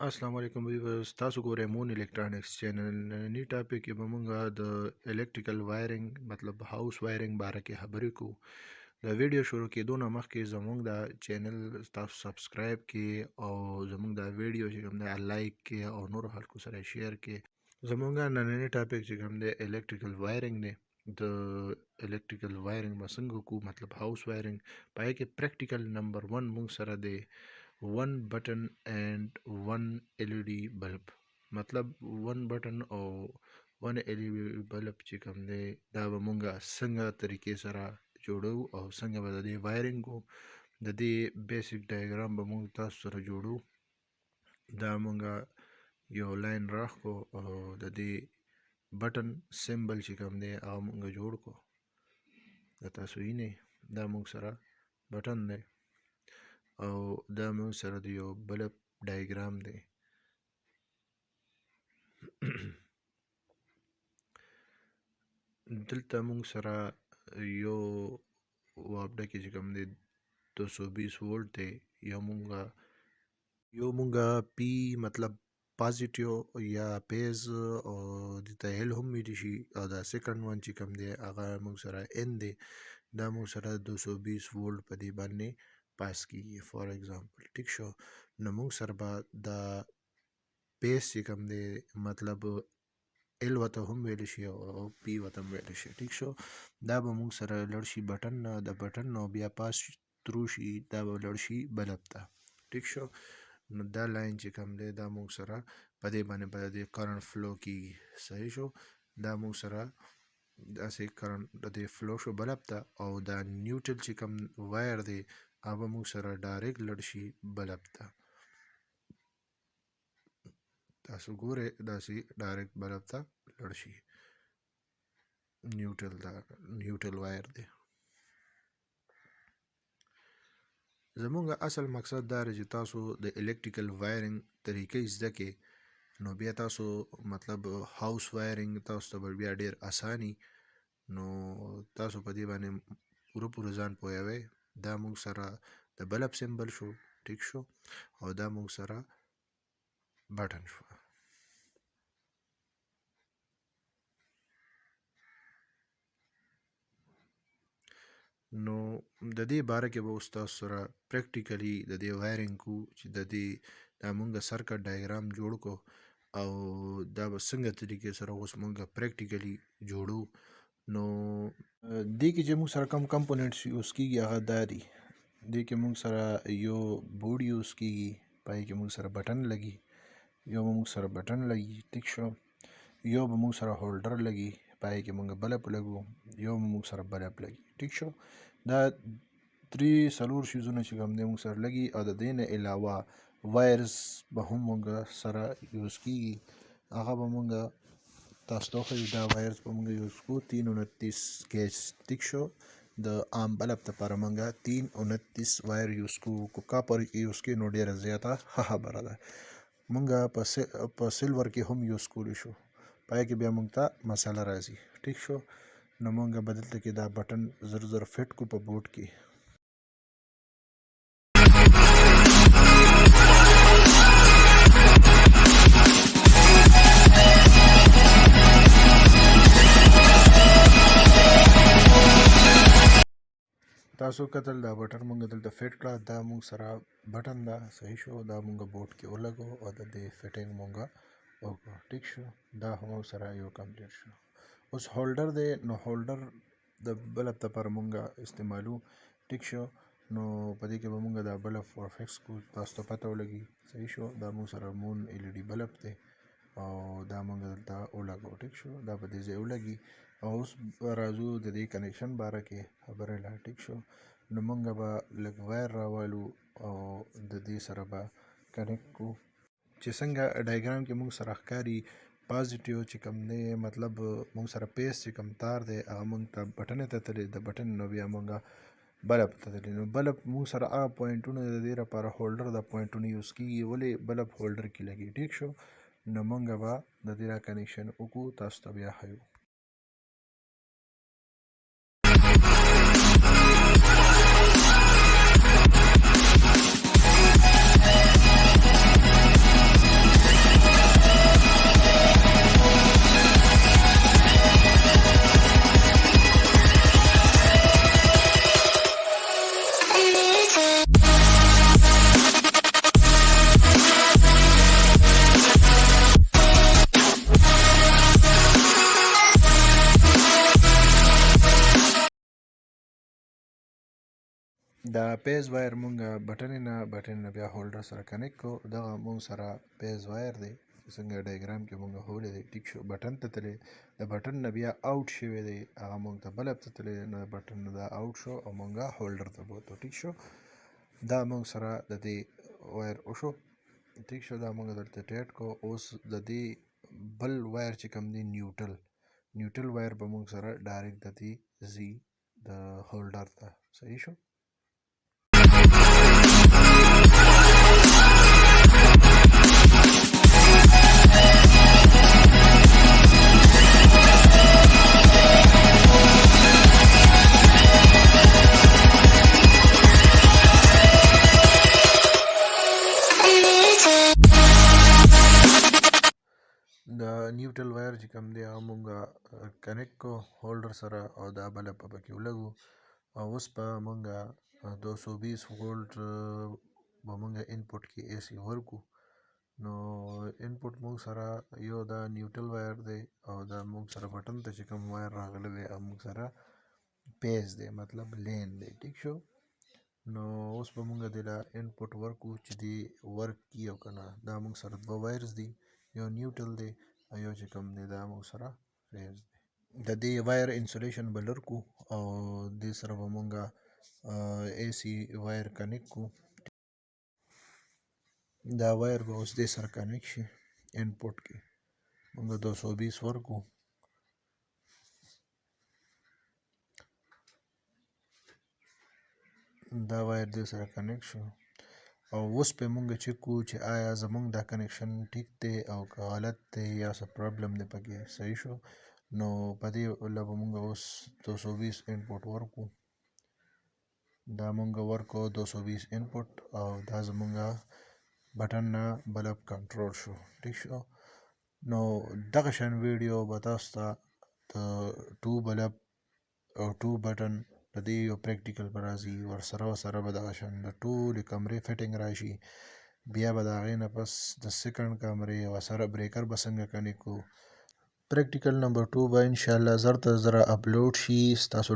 السلام علیکم ویورز تاسو ګورئ مون الکترونکس چینل نننی ټاپک کې به مونږ د الکتریکل وایرنګ مطلب هاوس وایرنګ باره کې خبرې کوو. د ویډیو شروع کېدو نه مخکې زموږ د چینل تاسو سبسکرایب کړئ او زموږ د ویډیو چې کوم دی لایک کړئ او نور خلکو سره شیر کړئ. زموږ نننی ټاپک چې کوم دی الکتریکل وایرنګ دی. د الکتریکل وایرنګ به څنګه کوو مطلب هاوس وایرنګ پای کې پریکټیکل نمبر 1 مونږ سره دی one button and one LED bulb مطلب one button او one LED bulb چې کوم دی دا به مونږه څنګه طریقې سره جوړو او څنګه به د دې وایرنګ کو د دې بیسیک ډایګرام به مونږ تاسو سره جوړو. دا مونږه یو لاین راخو او د دې بټن سیمبل چې کوم دی هغه مونږ جوړ کو. دا تاسو یې نه دا مونږ سره بټن دی او دا موږ سره د یو بلب ډایګرام دی. دلته موږ سره یو واپډه کې چې کوم دی 220 وولټ دی. یو مونږه پی مطلب پازیټیو یا پیز او دته هل هم ویل شي او دا سیکنډ وان چې کوم دی هغه موږ سره ان دی. دا موږ سره 220 وولټ په دې باندې پاس کیږي فار ایگزامپل. ټیک شو نو موږ سره به دا پیس چې کوم دی مطلب ال وته هم ویل شي او پی وته هم ویل شي. ټیک شو دا به موږ سره لړ شي بټن نه د بټن نو بیا پاس ترو شي دا به لړ شي بلب ته. ټیک شو نو دا لاین چې کوم دی دا موږ سره په دې باندې په دې کرنٹ فلو کیږي. صحیح شو دا موږ سره داسې کرنٹ د دې فلو شو بلب ته او دا نیوټرل چې کوم وایر دی هغه موږ سره ډایرکټ لړ شي بلب ته. تاسو ګورئ داسې ډایرکټ بلب ته لړ شي نیوټرل وایر دی. زمونږ اصل مقصد دا دی چې تاسو د الکتریکل وایرنګ طریقې زده کړئ نو بیا تاسو مطلب هاوس وایرنګ تاسو ته بیا ډیر اساني نو تاسو په دې باندې پوره ځان پوهوئ. دا موږ سره د بلب سیمبل شو. ټیک شو او دا موږ سره بټن شو. نو د دې باره کې به اوس تاسو سره پریکټیکلی د دې وایرنګ کو چې د دې دا موږ سرکټ ډایګرام جوړ کو او دا به څنګه طریقې سره اوس موږ پریکټیکلی جوړو. نو دې کې چې موږ سره کوم کمپوننټس یوز کیږي هغه دا دي. دې کې موږ سره یو بورډ یوز کیږي پای کې موږ سره بټن لګي یو موږ سره بټن لګي. ټیک شو یو به موږ سره هولډر لګي پای کې موږ بلب لګو یو موږ سره بلب لګي. ټیک شو دا 3 شیزونه چې کوم دی موږ سره لګي او د دې نه علاوه وایرز به هم موږ سره یوز کیږي هغه به موږ تاسو ته خو دا وایرز به موږ یوز کوو 329 گیج. ټیک شو د عام بلب لپاره موږ 329 وایر یوز کوو. کو کاپر یوز کوو نو ډیره زیاته ښه خبره ده. موږ په سلور کې هم یوز کولی شو پای کې بیا موږ ته مساله راځي. ټیک شو نو موږ به دلته کې دا بټن زر فټ کو په بورډ کې. تاسو کتل دا بټن موږ دلته فټ کړه دا موږ سره بټن دا صحیح شو دا موږ بورډ کې ولګو او د دې فټینګ موږ وکړو. ټیک شو دا هم سره یو کمپلیټ شو. اوس هولډر دی نو هولډر د بلب لپاره موږ استعمالو. ټیک شو نو په دې کې به موږ دا بلب فکس کو تاسو ته پته ولګي. صحیح شو دا موږ سره مون LED بلب دی او دا موږ دلته ولګو. ټیک شو دا په دې ځای ولګي او اوس راځو د دې کنیکشن باره کې خبره لا. ټیک شو نو موږ به لږ وایر راوالو او د دې سره به کنیکټ کو چې څنګه ډایګرام کې موږ سره ښکاري پازیټیو چې کوم دی مطلب موږ سره پیس چې کوم تار دی هغه موږ ته بټن ته تللی د بټن نو بیا موږ بلب ته تللی نو بلب موږ سره هغه پوینټونه د دې لپاره هولډر د پوینټونه یوز کیږي ولې بلب هولډر کې لګي. ټیک شو نو موږ به د دې را کنیکشن وکړو تاسو ته بیا ښیو. دا پیز وایر مونږه بټن نه بیا هولډر سره کنیکټ کو. دغه مونږ سره پیز وایر دی څنګه ډایګرام کې مونږ هولې دی ټیک شو. بټن ته تللی د بټن نه بیا آوټ شوی دی هغه مونږ ته بلب ته تللی نه بټن نه دا آوټ شو او مونږه هولډر ته بوتو ټیک شو. دا مونږ سره د دې وایر وشو ټیک شو. دا مونږ دلته ټیټ کو. اوس د دې بل وایر چې کوم دی نیوټرل وایر به مونږ سره ډایرکټ د دې زی د هولډر ته. صحیح شو. د نیوټرل وایر چې کوم دی هغه مونږه کنیکټ کو هولډر سره او دا بله په پکې ولګو او اوس په مونږه 220 وولټ به مونږه انپوټ کې اے سی ورکو. نو انپوټ مونږ سره یو دا نیوټرل وایر دی او دا مونږ سره بټن ته چې کوم وایر راغلی دی او مونږ سره پیز دی مطلب لین دی ټیک شو. نو اوس به مونږ دې له انپوټ ورکو چې دی ورک کی او که نه. دا مونږ سره دوه وایرز دی یو نیوټرل دی او یو چې کوم دی دا مونږ سره پیز دی. د دې وایر انسولیشن به لر کو او دې سره به مونږه اے سی وایر کنیکټ کو. دا وایر به اوس دې سره کنیکټ شي انپوټ کې مونږ 220 ورکو. دا وایر دې سره کنیکټ شو او اوس په مونږ چیک کو چې آیا زمونږ دا کنیکشن ټیک دی او که غلط دی یا څه پرابلم دی پکې. صحیح شو. نو په دې له به مونږ اوس 220 انپوټ ورکو. دا مونږ ورکو 220 انپوټ او دا زمونږه بټن نه بلب کنټرول شو ټیک شو. نو دغه شان ویډیو به تاسو ته د 2 بلب او 2 بټن د دې یو پریکټیکل به راځي ورسره به دغه شان د ټولې کمرې فټینګ راشي. بیا به د هغې نه پس د سیکنډ کمرې او سره بریکر به څنګه کنیکټ کړو. پریکټیکل نمبر 2 به انشاءالله زر تر زره اپلوډ شي. ستاسو